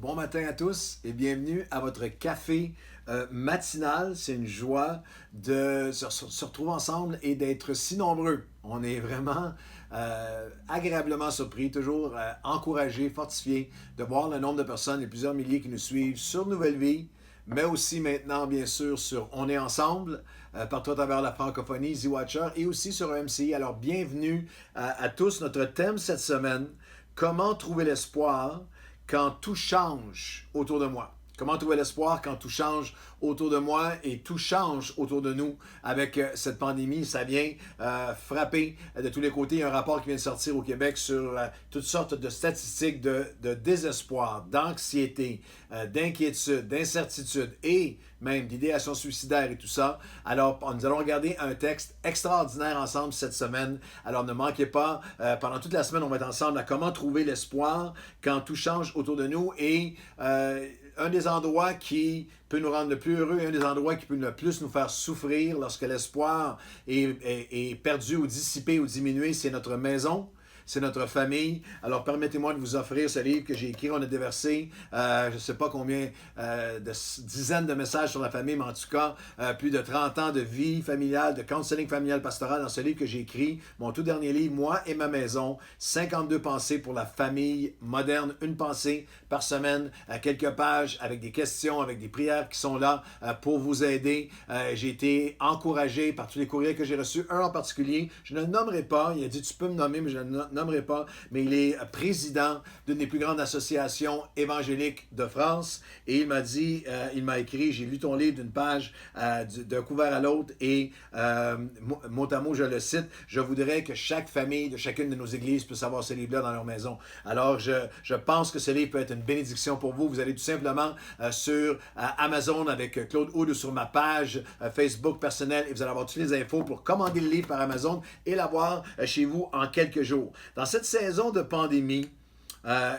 Bon matin à tous et bienvenue à votre café matinal. C'est une joie de se retrouver ensemble et d'être si nombreux. On est vraiment agréablement surpris, toujours encouragés, fortifiés de voir le nombre de personnes, les plusieurs milliers qui nous suivent sur Nouvelle Vie, mais aussi maintenant, bien sûr, sur On est ensemble, partout à travers la francophonie, Z-Watcher, et aussi sur MCI. Alors, bienvenue à tous. Notre thème cette semaine, comment trouver l'espoir quand tout change autour de moi. Comment trouver l'espoir quand tout change autour de moi et tout change autour de nous avec cette pandémie. Ça vient frapper de tous les côtés. Il y a un rapport qui vient de sortir au Québec sur toutes sortes de statistiques de désespoir, d'anxiété, d'inquiétude, d'incertitude et même d'idéation suicidaire et tout ça. Alors, nous allons regarder un texte extraordinaire ensemble cette semaine. Alors, ne manquez pas, pendant toute la semaine, on va être ensemble à comment trouver l'espoir quand tout change autour de nous et un des endroits qui peut nous rendre le plus heureux et un des endroits qui peut le plus nous faire souffrir lorsque l'espoir est perdu ou dissipé ou diminué, c'est notre maison. C'est notre famille. Alors, permettez-moi de vous offrir ce livre que j'ai écrit. On a déversé, je ne sais pas combien, de dizaines de messages sur la famille, mais en tout cas, plus de 30 ans de vie familiale, de counseling familial pastoral dans ce livre que j'ai écrit. Mon tout dernier livre, Moi et ma maison, 52 pensées pour la famille moderne. Une pensée par semaine, quelques pages avec des questions, avec des prières qui sont là pour vous aider. J'ai été encouragé par tous les courriels que j'ai reçus. Un en particulier, je ne le nommerai pas. Il a dit, tu peux me nommer, mais je ne le nommerai pas, mais il est président d'une des plus grandes associations évangéliques de France et il m'a dit, il m'a écrit, j'ai lu ton livre d'une page, d'un couvert à l'autre et mot à mot, je le cite, je voudrais que chaque famille de chacune de nos églises puisse avoir ce livre-là dans leur maison. Alors, je pense que ce livre peut être une bénédiction pour vous. Vous allez tout simplement sur Amazon avec Claude Hood ou sur ma page Facebook personnelle et vous allez avoir toutes les infos pour commander le livre par Amazon et l'avoir chez vous en quelques jours. Dans cette saison de pandémie,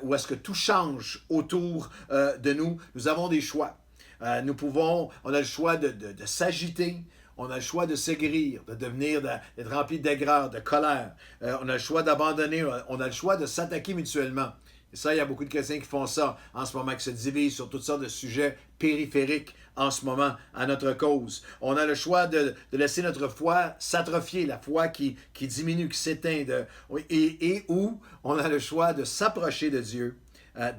où est-ce que tout change autour de nous, nous avons des choix. On a le choix de s'agiter, on a le choix de s'aigrir, d'être rempli d'aigreur, de colère. On a le choix d'abandonner, on a le choix de s'attaquer mutuellement. Et ça, il y a beaucoup de chrétiens qui font ça en ce moment, qui se divisent sur toutes sortes de sujets périphériques en ce moment à notre cause. On a le choix de laisser notre foi s'atrophier, la foi qui diminue, qui s'éteint, et où on a le choix de s'approcher de Dieu,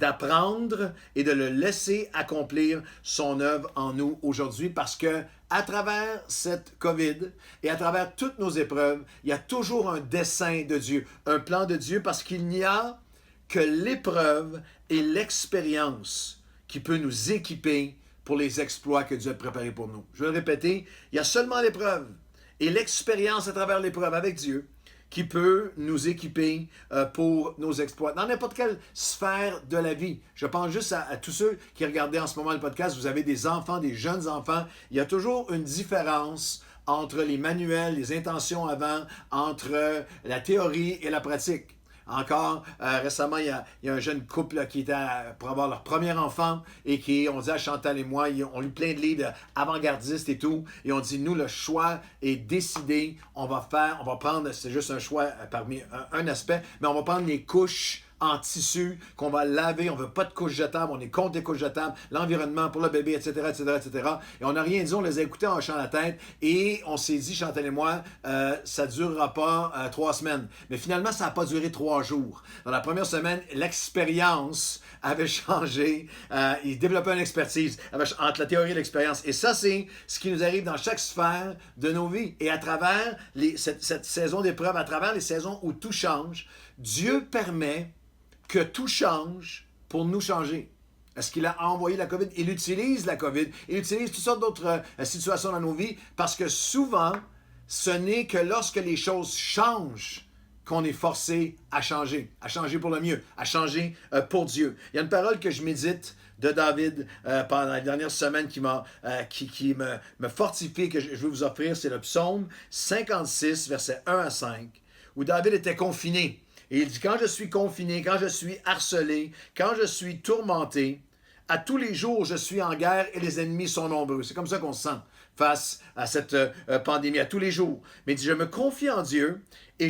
d'apprendre et de le laisser accomplir son œuvre en nous aujourd'hui parce que à travers cette COVID et à travers toutes nos épreuves, il y a toujours un dessein de Dieu, un plan de Dieu parce qu'il n'y a que l'épreuve et l'expérience qui peut nous équiper pour les exploits que Dieu a préparés pour nous. Je vais le répéter, il y a seulement l'épreuve et l'expérience à travers l'épreuve avec Dieu qui peut nous équiper pour nos exploits. Dans n'importe quelle sphère de la vie. Je pense juste à tous ceux qui regardaient en ce moment le podcast, vous avez des enfants, des jeunes enfants. Il y a toujours une différence entre les manuels, les intentions avant, entre la théorie et la pratique. Encore récemment, il y a un jeune couple là, qui était pour avoir leur premier enfant et on dit à Chantal et moi, on lit plein de livres avant-gardistes et tout, et on dit, nous, le choix est décidé, on va prendre, c'est juste un choix parmi un aspect, mais on va prendre les couches en tissu, qu'on va laver, on ne veut pas de couches jetables, on est contre les couches jetables, l'environnement pour le bébé, etc., etc., etc. Et on n'a rien dit, on les a écoutés en hochant la tête et on s'est dit, Chantal et moi, ça ne durera pas 3 semaines. Mais finalement, ça n'a pas duré 3 jours. Dans la première semaine, l'expérience avait changé, il développait une expertise entre la théorie et l'expérience. Et ça, c'est ce qui nous arrive dans chaque sphère de nos vies. Et à travers cette saison d'épreuves, à travers les saisons où tout change, Dieu permet que tout change pour nous changer. Est-ce qu'il a envoyé la COVID? Il utilise la COVID. Il utilise toutes sortes d'autres situations dans nos vies parce que souvent, ce n'est que lorsque les choses changent qu'on est forcé à changer pour le mieux, à changer pour Dieu. Il y a une parole que je médite de David pendant les dernières semaines qui me fortifie, que je veux vous offrir, c'est le psaume 56, versets 1 à 5, où David était confiné. Et il dit, quand je suis confiné, quand je suis harcelé, quand je suis tourmenté, à tous les jours, je suis en guerre et les ennemis sont nombreux. C'est comme ça qu'on se sent face à cette pandémie, à tous les jours. Mais il dit, je me confie en Dieu et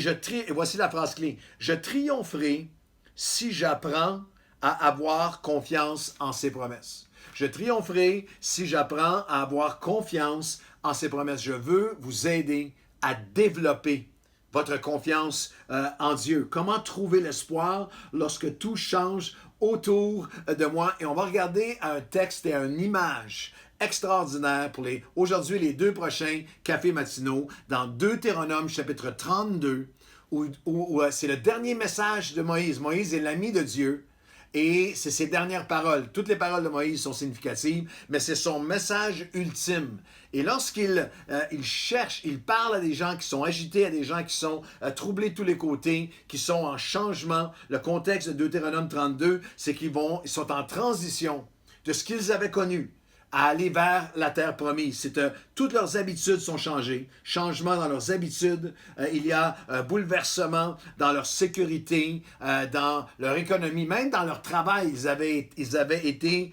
voici la phrase clé, je triompherai si j'apprends à avoir confiance en ses promesses. Je triompherai si j'apprends à avoir confiance en ses promesses. Je veux vous aider à développer votre confiance en Dieu. Comment trouver l'espoir lorsque tout change autour de moi? Et on va regarder un texte et une image extraordinaire pour aujourd'hui les 2 prochains cafés matinaux dans Deutéronome chapitre 32 où c'est le dernier message de Moïse. Moïse est l'ami de Dieu. Et c'est ses dernières paroles. Toutes les paroles de Moïse sont significatives, mais c'est son message ultime. Et lorsqu'il cherche, il parle à des gens qui sont agités, à des gens qui sont troublés de tous les côtés, qui sont en changement. Le contexte de Deutéronome 32, c'est qu'ils sont en transition de ce qu'ils avaient connu à aller vers la terre promise. Toutes leurs habitudes sont changées. Changement dans leurs habitudes. Il y a bouleversement dans leur sécurité, dans leur économie, même dans leur travail. Ils avaient été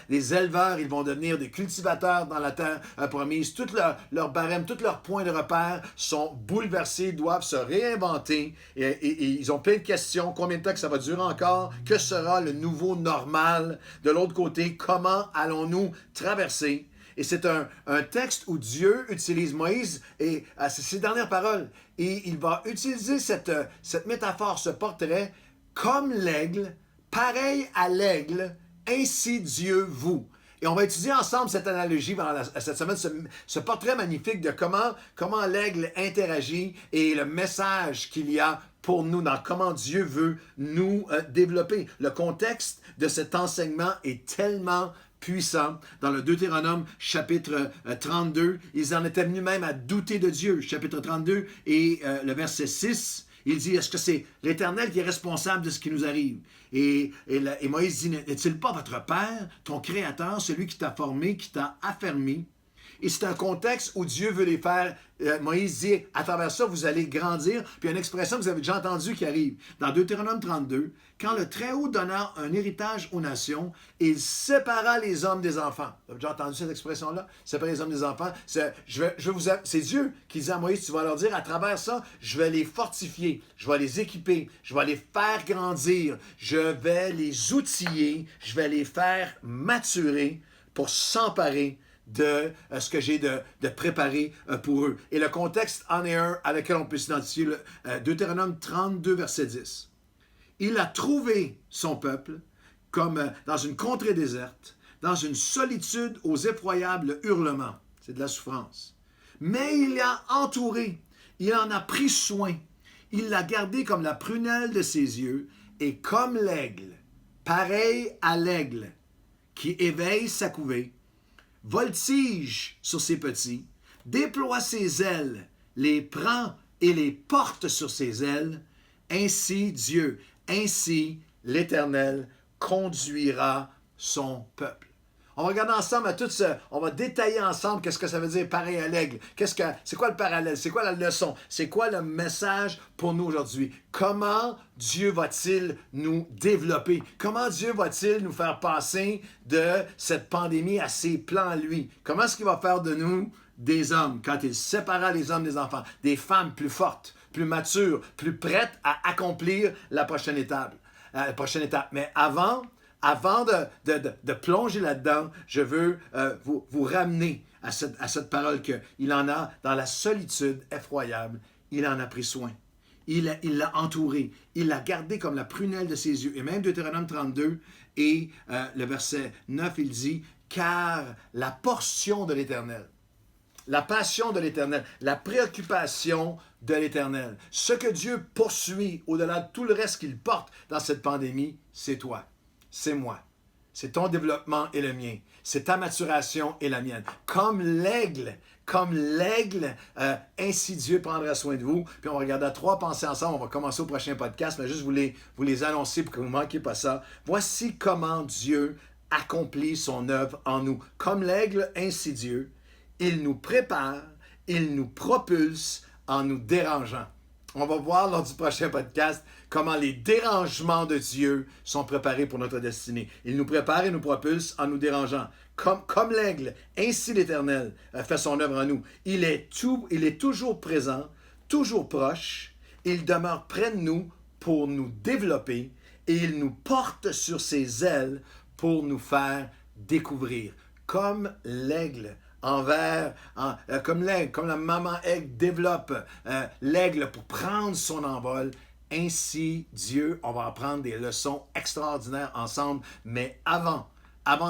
des éleveurs. Ils vont devenir des cultivateurs dans la terre promise. Tout leur barème, tous leurs points de repère sont bouleversés, doivent se réinventer. Et ils ont plein de questions. Combien de temps que ça va durer encore? Que sera le nouveau normal? De l'autre côté, comment allons-nous traverser? Et c'est un texte où Dieu utilise Moïse et ses dernières paroles. Et il va utiliser cette métaphore, ce portrait, comme l'aigle, pareil à l'aigle, ainsi Dieu vous. Et on va étudier ensemble cette analogie pendant cette semaine, ce portrait magnifique de comment l'aigle interagit et le message qu'il y a pour nous, dans comment Dieu veut nous développer. Le contexte de cet enseignement est tellement puissant. Dans le Deutéronome chapitre 32, ils en étaient venus même à douter de Dieu. Chapitre 32 et le verset 6, il dit, est-ce que c'est l'Éternel qui est responsable de ce qui nous arrive? Et Moïse dit, n'est-il pas votre Père, ton Créateur, celui qui t'a formé, qui t'a affermi? Et c'est un contexte où Dieu veut les faire. Moïse dit, à travers ça, vous allez grandir. Puis il y a une expression que vous avez déjà entendue qui arrive. Dans Deutéronome 32, quand le Très-Haut donna un héritage aux nations, il sépara les hommes des enfants. Vous avez déjà entendu cette expression-là? Séparer les hommes des enfants. C'est Dieu qui dit à Moïse, tu vas leur dire, à travers ça, je vais les fortifier, je vais les équiper, je vais les faire grandir, je vais les outiller, je vais les faire maturer pour s'emparer de ce que j'ai de préparé pour eux. Et le contexte en est un avec lequel on peut s'identifier, Deutéronome 32, verset 10. Il a trouvé son peuple comme dans une contrée déserte, dans une solitude aux effroyables hurlements. C'est de la souffrance. Mais il l'a entouré, il en a pris soin, il l'a gardé comme la prunelle de ses yeux et comme l'aigle, pareil à l'aigle qui éveille sa couvée, voltige sur ses petits, déploie ses ailes, les prend et les porte sur ses ailes. Ainsi Dieu, ainsi l'Éternel conduira son peuple. On va regarder ensemble on va détailler ensemble qu'est-ce que ça veut dire pareil à l'aigle. C'est quoi le parallèle? C'est quoi la leçon? C'est quoi le message pour nous aujourd'hui? Comment Dieu va-t-il nous développer? Comment Dieu va-t-il nous faire passer de cette pandémie à ses plans à lui? Comment est-ce qu'il va faire de nous des hommes quand il sépara les hommes des enfants? Des femmes plus fortes, plus matures, plus prêtes à accomplir la prochaine étape. Mais avant de plonger là-dedans, je veux vous ramener à cette parole qu'il en a dans la solitude effroyable. Il en a pris soin. Il l'a entouré. Il l'a gardé comme la prunelle de ses yeux. Et même Deutéronome 32 et le verset 9, il dit, car la portion de l'Éternel, la passion de l'Éternel, la préoccupation de l'Éternel, ce que Dieu poursuit au-delà de tout le reste qu'il porte dans cette pandémie, c'est toi. C'est moi. C'est ton développement et le mien. C'est ta maturation et la mienne. Comme l'aigle, ainsi Dieu prendra soin de vous. Puis on va regarder à 3 pensées ensemble. On va commencer au prochain podcast, mais juste vous les annoncer pour que vous ne manquiez pas ça. Voici comment Dieu accomplit son œuvre en nous. Comme l'aigle, ainsi Dieu, il nous prépare, il nous propulse en nous dérangeant. On va voir lors du prochain podcast comment les dérangements de Dieu sont préparés pour notre destinée. Il nous prépare et nous propulse en nous dérangeant. Comme l'aigle, ainsi l'Éternel fait son œuvre en nous. Il est toujours présent, toujours proche. Il demeure près de nous pour nous développer et il nous porte sur ses ailes pour nous faire découvrir. Comme l'aigle comme la maman aigle développe l'aigle pour prendre son envol, ainsi Dieu, on va apprendre des leçons extraordinaires ensemble, mais avant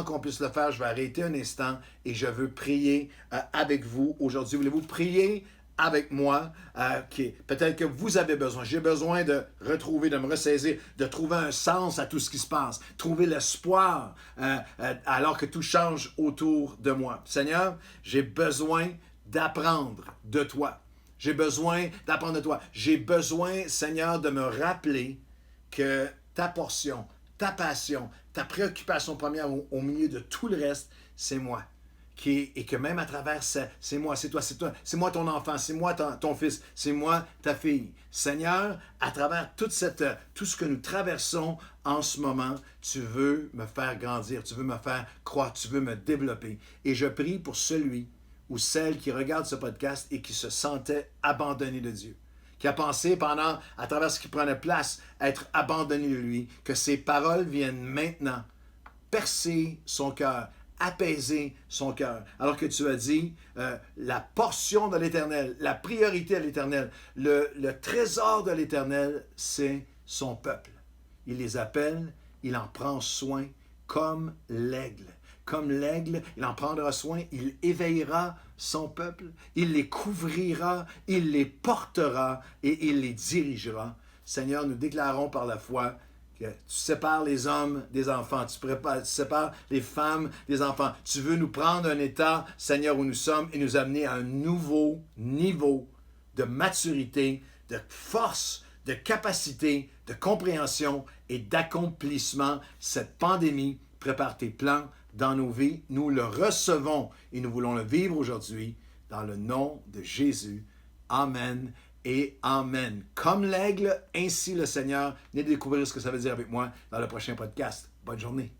qu'on puisse le faire, je vais arrêter un instant et je veux prier avec vous aujourd'hui. Voulez-vous prier avec moi? Peut-être que vous avez besoin. J'ai besoin de retrouver, de me ressaisir, de trouver un sens à tout ce qui se passe, trouver l'espoir alors que tout change autour de moi. Seigneur, j'ai besoin d'apprendre de toi. J'ai besoin d'apprendre de toi. J'ai besoin, Seigneur, de me rappeler que ta portion, ta passion, ta préoccupation première au milieu de tout le reste, c'est moi. Et que même à travers ça, c'est moi, c'est toi, c'est moi ton enfant, c'est moi ton fils, c'est moi ta fille. Seigneur, à travers tout ce que nous traversons en ce moment, tu veux me faire grandir, tu veux me faire croître, tu veux me développer. Et je prie pour celui ou celle qui regarde ce podcast et qui se sentait abandonné de Dieu, qui a pensé à travers ce qui prenait place, être abandonné de lui, que ces paroles viennent maintenant percer son cœur, apaiser son cœur. Alors que tu as dit, la portion de l'Éternel, la priorité de l'Éternel, le trésor de l'Éternel, c'est son peuple. Il les appelle, il en prend soin comme l'aigle. Comme l'aigle, il en prendra soin, il éveillera son peuple, il les couvrira, il les portera et il les dirigera. Seigneur, nous déclarons par la foi que tu sépares les hommes des enfants, tu sépares les femmes des enfants. Tu veux nous prendre un état, Seigneur, où nous sommes et nous amener à un nouveau niveau de maturité, de force, de capacité, de compréhension et d'accomplissement. Cette pandémie prépare tes plans dans nos vies. Nous le recevons et nous voulons le vivre aujourd'hui dans le nom de Jésus. Amen et amen. Comme l'aigle, ainsi le Seigneur. Venez découvrir ce que ça veut dire avec moi dans le prochain podcast. Bonne journée.